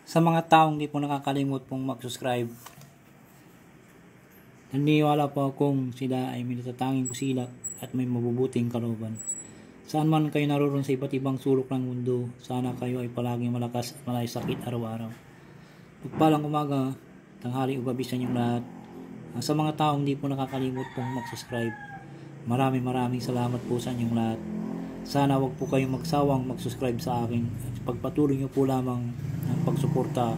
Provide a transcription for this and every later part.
Sa mga taong di po nakakalimot pong mag-subscribe, naniniwala po akong sila ay may natatanging pusilak at may mabubuting kalooban. Saan man kayo naroon sa iba't ibang sulok ng mundo, sana kayo ay palaging malakas at malay sakit araw-araw. Pagpalang umaga, tanghali o gabi sa inyong lahat. Sa mga taong di po nakakalimot pong mag-subscribe, maraming salamat po sa inyong lahat. Sana wag po kayong magsawang mag-subscribe sa akin at pagpatuloy nyo po lamang ang pagsuporta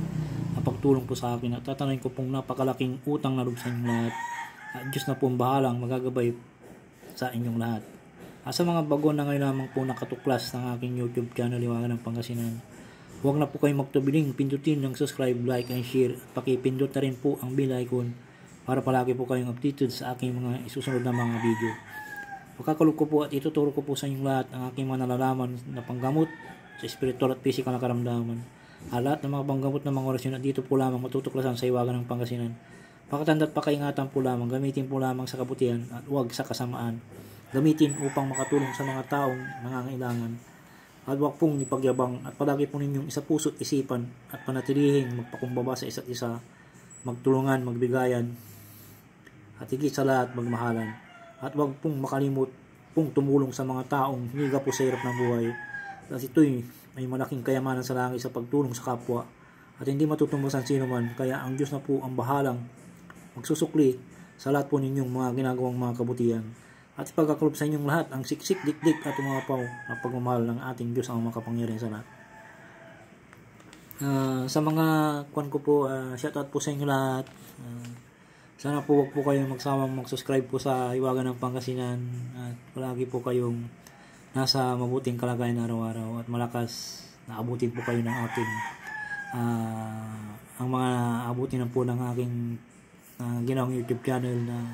at pagtulong po sa akin at tatanayin ko pong napakalaking utang na loob sa inyong lahat at Diyos na pong bahalang magagabay sa inyong lahat. Sa mga bago na ngayon lamang po nakatuklas ng aking YouTube channel Liwanag ng Pangasinan, huwag na po kayong magtubiling pindutin ng subscribe, like and share at pakipindot na rin po ang bell icon para palagi po kayong updated sa aking mga isusunod na mga video. Pagkakalog ko po at ituturo ko po sa inyong lahat ang aking mga nalalaman na panggamot sa spiritual at physical na karamdaman. Lahat ng mga panggamot ng mga orasyon at dito po lamang matutuklasan sa Hiwaga ng Pangasinan. Pakatanda at pakaingatan po lamang, gamitin po lamang sa kabutihan at huwag sa kasamaan. Gamitin upang makatulong sa mga taong nangangailangan. At huwag pong ipagyabang at palagi po ninyong isa puso't isipan at panatilihing magpakumbaba sa isa't isa, magtulungan, magbigayan, at higit sa lahat magmahalan. At huwag pong makalimot pong tumulong sa mga taong higa po sa hirap ng buhay. At ito'y may malaking kayamanan sa langit sa pagtulong sa kapwa at hindi matutumbasan sino man. Kaya ang Diyos na po ang bahalang magsusukli sa lahat po ninyong mga ginagawang mga kabutihan. At ipagkakalob sa inyong lahat ang siksik, dikdik at umapaw na pagmamahal ng ating Diyos ang makapangyarihan sa lahat. Sa mga kwan ko po, shoutout po sa inyo lahat. Sana po wag po kayong magsawang mag-subscribe po sa Hiwaga ng Pangasinan at palagi po kayong nasa mabuting kalagayan araw-araw at malakas na abutin po kayo ng aking ang mga abutin na po ng aking ginawang YouTube channel na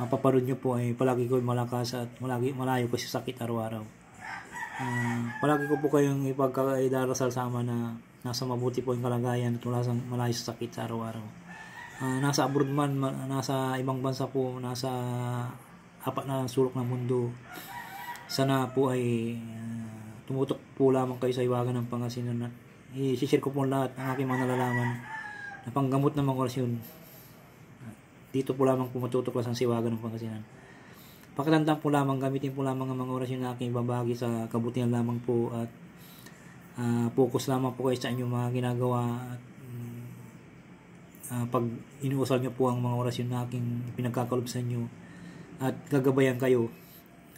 mapaparod nyo po ay palagi ko malakas at malayo ko sa sakit araw-araw. Palagi ko po kayong ipagkaidarasal sama na nasa mabuti po yung kalagayan at malayo sa sakit sa araw-araw. Nasa abroad man, nasa ibang bansa po, nasa apat na sulok ng mundo, sana po ay tumutok po lamang kayo sa Hiwaga ng Pangasinan at i-share ko po lahat ng aking mga nalalaman na panggamot ng mga orasyon. Dito po lamang po matutuklasan sa Hiwaga ng Pangasinan. Pakitandaan po lamang, gamitin po lamang ang mga orasyon na aking ibabagi sa kabutihan lamang po at focus lamang po kayo sa inyong mga ginagawa at pag inuusal nyo po ang mga orasyon na aking pinagkakalob sa inyo at gagabayan kayo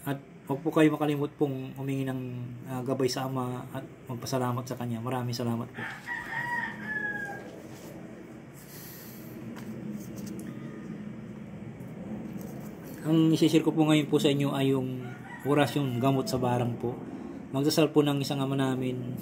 at huwag po kayo makalimot pong humingi ng gabay sa Ama at magpasalamat sa Kanya. Maraming salamat po. Ang isishare ko po ngayon po sa inyo ay yung orasyon gamot sa barang po. Magdasal po ng isang Ama namin.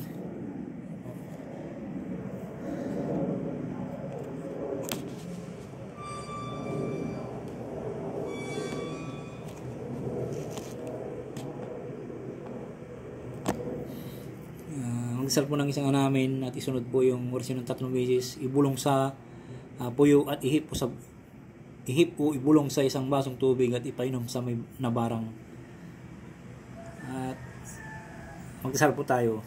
Magdasal po ng isang namin at isunod po yung orasyon ng 3 beses. Ibulong sa puyo at ihip o ibulong sa isang basong tubig at ipainom sa may nabarang. At magdasal po tayo.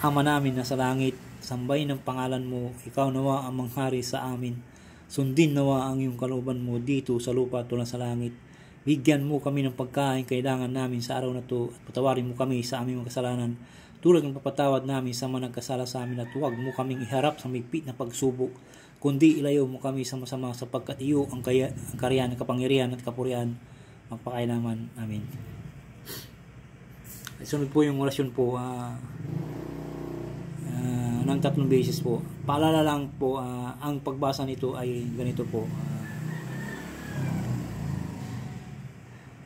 Ama namin na sa langit, sambahin ang pangalan mo, ikaw nawa ang manghari sa amin. Sundin nawa ang iyong kalooban mo dito sa lupa tulad sa langit. Bigyan mo kami ng pagkain kailangan namin sa araw na to at patawarin mo kami sa aming mga kasalanan tulad ng papatawad namin sa mga nagkasala sa amin at huwag mo kaming iharap sa migpit na pagsubok kundi ilayo mo kami sa masama sapagkat iyo ang kariyan, kapangyarihan at kapurihan magpakailaman. Amen. Sunod po yung orasyon po ng 3 beses po. Paalala lang po, ang pagbasa nito ay ganito po.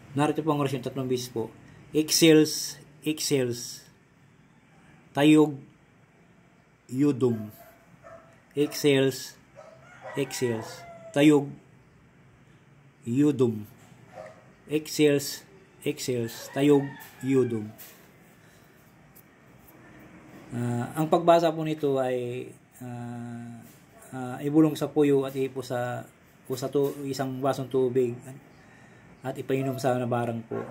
Narito po ang orasyon 3 beses po. Exhales, tayog, yudum. Exhales, tayog, yudum. Exhales, tayog, yudum. Ang pagbasa po nito ay ibulong sa puyo at ipo sa isang basong tubig at ipainom sa nabarang po.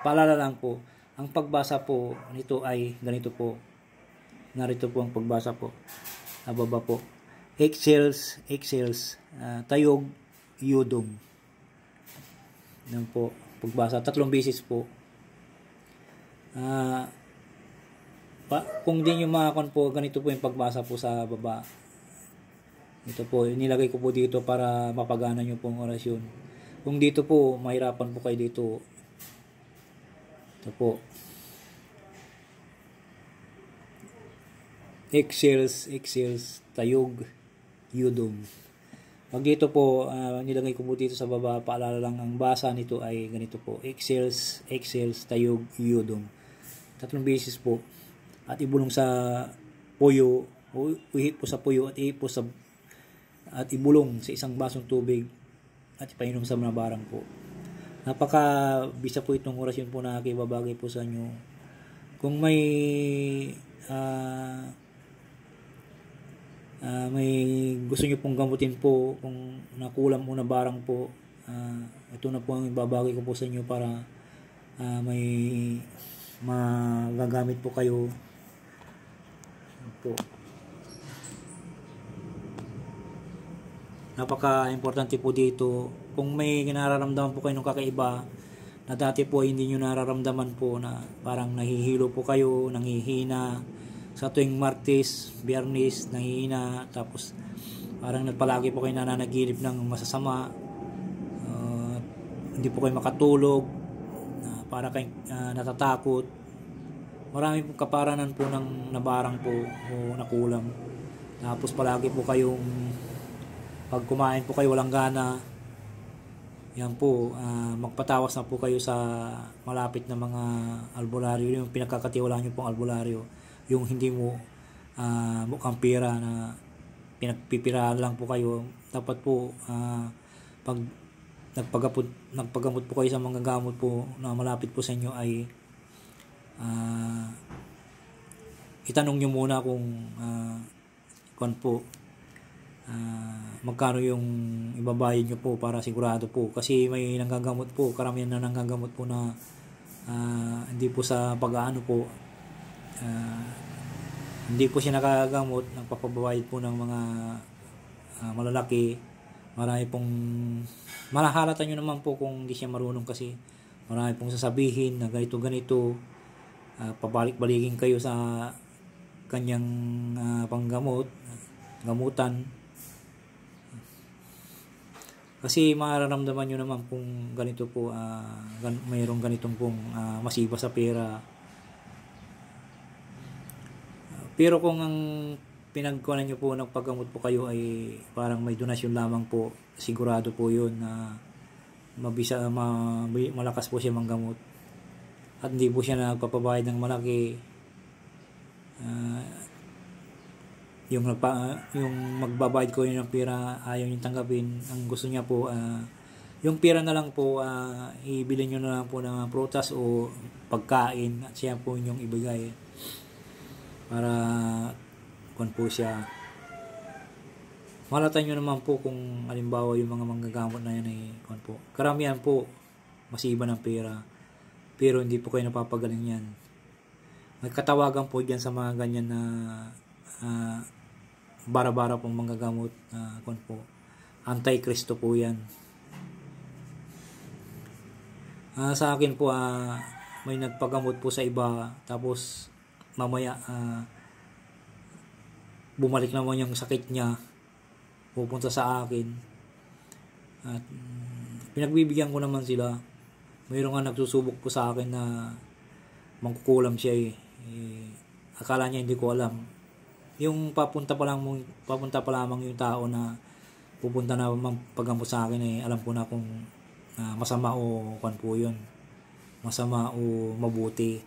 Paalala lang po, ang pagbasa po nito ay ganito po. Narito po ang pagbasa po. Ababa po. Excels, tayog, yudong. Yan po. Pagbasa. 3 beses po. Kung di nyo makakon po, ganito po yung pagbasa po sa baba. Ito po, nilagay ko po dito para mapagana nyo pong orasyon. Kung dito po, mahirapan po kayo dito. Ito po. Excels, tayog, yudong. Pag dito po, nilagay ko po dito sa baba, paalala lang, ang basa nito ay ganito po. Excels, tayog, yudong. 3 beses po. At ibulong sa puyo, uhit po sa puyo at ibulong sa isang basong tubig at ipainom sa mga barang po. Napaka-bisa po itong orasyon po na kibabagay po sa inyo. Kung may gusto nyo pong gamutin po, kung nakulam mo na barang po, ito na po ang ibabagay ko po sa inyo para may magagamit po kayo po. Napaka-importante po dito, kung may nararamdaman po kayo ng kakaiba na dati po hindi nyo nararamdaman po, na parang nahihilo po kayo, nanghihina sa tuwing Martes, Biyernes, nanghihina, tapos parang palagi po kayo nananaginip ng masasama, hindi po kayo makatulog, para kayo natatakot, marami pong kaparanan po ng nabarang po o nakulam. Tapos palagi po kayong pag kumain po kayo walang gana, yan po, magpatawas na po kayo sa malapit na mga albularyo, yung pinagkakatiwalaan nyo pong albularyo, yung hindi mo mukhang pira na pinagpipirahan lang po kayo. Dapat po pag nagpagamot po kayo sa mga gamot po na malapit po sa inyo ay itanong nyo muna kung magkano yung ibabayad nyo po para sigurado po, kasi may nanggagamot po, karamihan na nanggagamot po na hindi po sa pag-aano po, hindi po siya nakagamot, nagpapabayad po ng mga malalaki. Marami pong malahalata nyo naman po kung hindi siya marunong, kasi marami pong sasabihin na ganito, pabalik-balikin kayo sa kanyang gamutan, kasi mararamdaman nyo naman kung ganito po, mayroong ganitong pong masiba sa pera. Pero kung ang pinagkuhanan nyo po, nagpagamot po kayo ay parang may donasyon lamang po, sigurado po yun na malakas po siya manggamot. At hindi po siya nagpapabayad ng malaki. Yung magbabayad ko yun ng pera, ayaw niyong tanggapin. Ang gusto niya po, yung pera na lang po, ibili nyo na lang po ng prutas o pagkain, at siya po yung ibigay para po siya. Malata nyo naman po kung halimbawa yung mga manggagamot na yan ay po. Karamihan po masiba ng pera, pero hindi po kayo napapagaling yan. May katawagan po dyan sa mga ganyan na bara-bara pong manggagamot, po. Anti-Kristo po yan. Sa akin po, may nagpagamot po sa iba, tapos mamaya bumalik naman yung sakit niya, pupunta sa akin, at pinagbibigyan ko naman sila. Mayroon nga nagsusubok po sa akin na mangkukulam siya akala niya hindi ko alam. Yung papunta pa lamang yung tao na pupunta na magpagamot sa akin, alam ko na kung masama o po yun, masama o mabuti.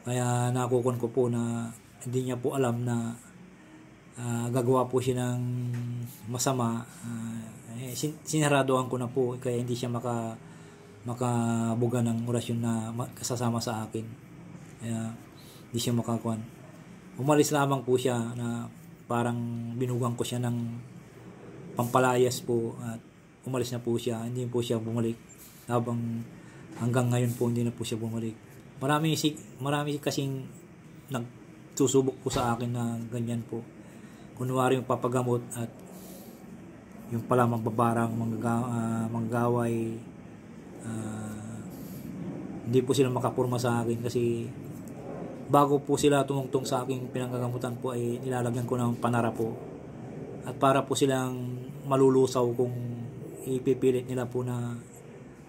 Kaya nakukon ko po na hindi niya po alam na gagawa po siya ng masama. Sinaradoan ko na po, kaya hindi siya makabuga ng orasyon na kasasama sa akin. Kaya hindi siya makakuan. Umalis lamang po siya, na parang binugang ko siya ng pampalayas po, at umalis na po siya. Hindi po siya bumalik. Hanggang ngayon po hindi na po siya bumalik. Marami kasing nagsusubok po sa akin na ganyan po. Kunwari yung papagamot at yung pala magbabarang, manggaway, hindi po sila makapurma sa akin kasi bago po sila tumungtong sa aking pinanggagamutan po ay nilalagyan ko ng panara po. At para po silang malulusaw kung ipipilit nila po na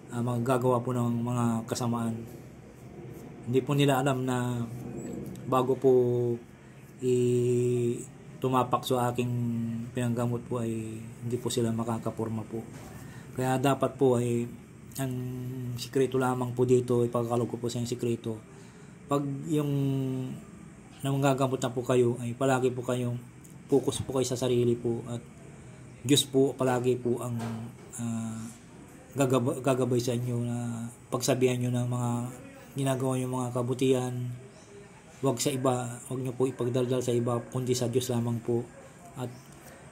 magagawa po ng mga kasamaan. Hindi po nila alam na bago po tumapak sa aking pinanggamot po ay hindi po sila makakapurma po. Kaya dapat po ay ang sikreto lamang po dito, ipagkalog ko po sa yung sikreto. Pag yung nangagamot na po kayo ay palagi po kayong focus po kayo sa sarili po at Diyos po palagi po ang gagabay sa inyo na pagsabihan nyo ng mga ginagawa nyo mga kabutihan. Huwag sa iba, huwag nyo po ipagdaldal sa iba kundi sa Diyos lamang po. At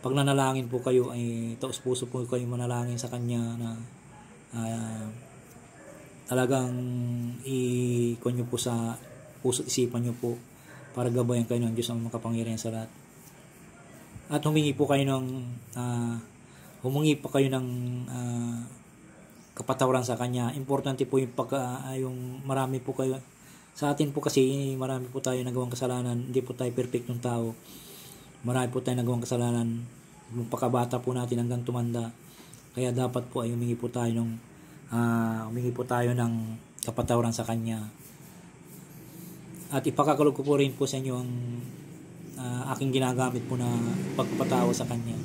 pag nanalangin po kayo ay taos puso po kayo manalangin sa Kanya na talagang ikon nyo po sa puso at isipan nyo po para gabayan kayo ng Diyos ang makapangyarihan sa lahat. At humingi po kayo ng kapatawaran sa Kanya. Importante po yung marami po kayo sa atin po kasi marami po tayo nagawang kasalanan. Hindi po tayo perfectong tao. Marami po tayo nagawang kasalanan mula pagkabata po natin hanggang tumanda. Kaya dapat po ay humingi po tayo ng kapatawaran sa Kanya. At ipakakalog ko po rin po sa inyo ang aking ginagamit po na pagpapatawa sa Kanya.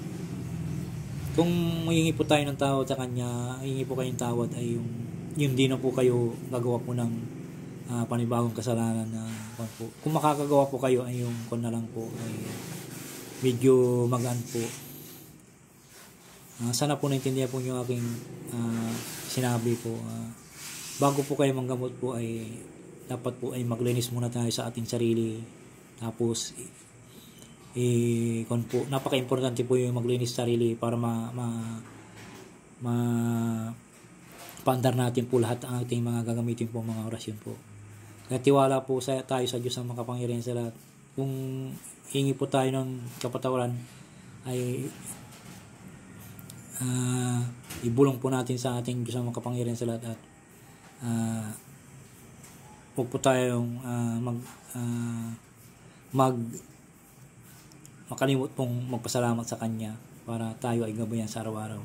Kung humingi po tayo ng tawad sa Kanya, humingi po kayong tawad ay yung di na po kayo gagawa po ng panibagong kasalanan na po. Kung makakagawa po kayo ay yung na lang po ay medyo magaan po. Sana po naintindihan po nyo aking sinabi po. Bago po kayo manggamot po ay dapat po ay maglinis muna tayo sa ating sarili. Tapos napaka-importante po yung maglinis sarili para paandar natin po lahat ang ating mga gagamitin po mga orasyon po. Kaya tiwala po tayo sa Diyos ang makapangyarihan sa lahat. Kung hingi po tayo ng kapatawaran ay ibulong po natin sa ating Diyos ang makapangyarihan sa lahat at huwag po tayong makalimot pong magpasalamat sa Kanya para tayo ay gabayan sa araw-araw.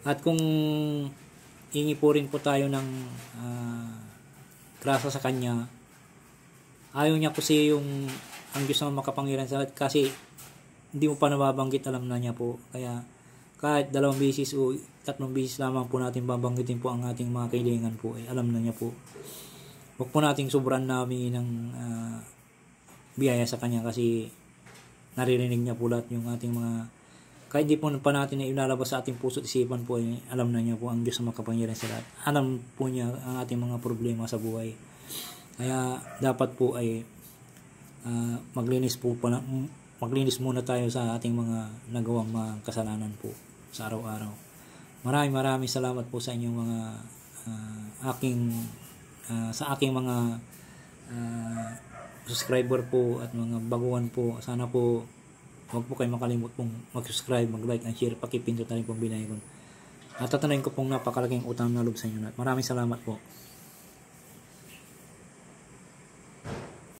At kung hingi po rin po tayo ng grasa sa Kanya, ayaw niya kasi ang Diyos ang makapangyarihan sa lahat kasi hindi mo pa nababanggit, alam na niya po. Kaya kahit 2 beses o 3 beses lamang po natin babanggitin po ang ating mga kailangan po, alam na niya po. Huwag po nating sobrang namin ng biyaya sa Kanya kasi naririnig niya po lahat yung ating mga, kahit di po pa natin na ilalabas sa ating puso at isipan po, alam na niya po ang Diyos ang makapangyarihan sa lahat. Alam po niya ang ating mga problema sa buhay. Kaya dapat po ay maglinis muna tayo sa ating mga nagawang mga kasalanan po sa araw-araw. Maraming salamat po sa inyong mga sa aking mga subscriber po at mga baguhan po. Sana po huwag po kayo makalimot pong mag-subscribe, mag-like and share, pakipindot na rin pong binaygon. At tatanayin ko pong napakalaking utang na loob sa inyo. Maraming salamat po.